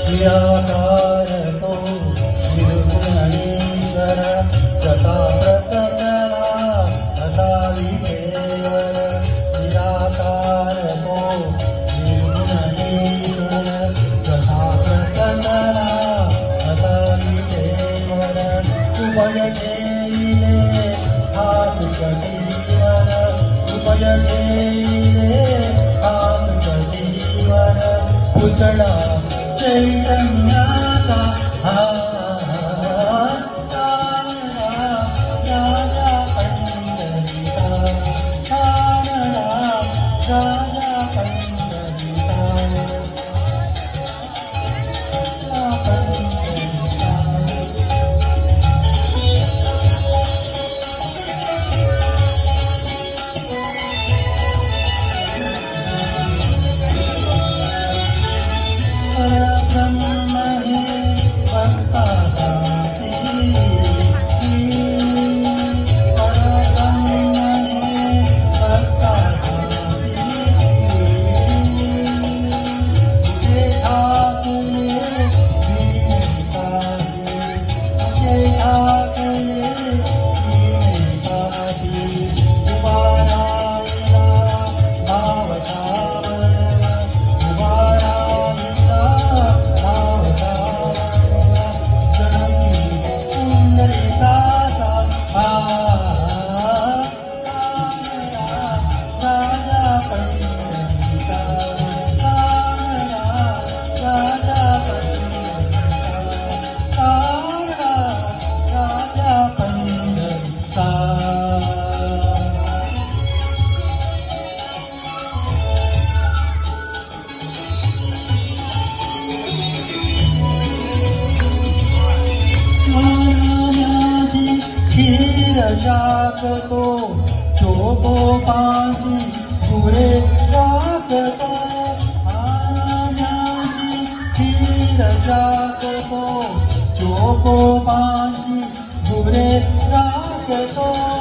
निराकार तो निर्गुणेश्वर जसा प्रकटला तसा विकेवर निराकार तो निर्गुणेश्वर जसा प्रकटला तसा विकेवर उभय ठेविले हात कटीवर उभय ठेविले हात कटीवर उचला चैतन्याचा हा राजा पंढरीचा राजा पंढरीचा जागतो चोगोपासी पुरे रागतो आण्याची खीर जागतो चोगोपासी पुरे रागतो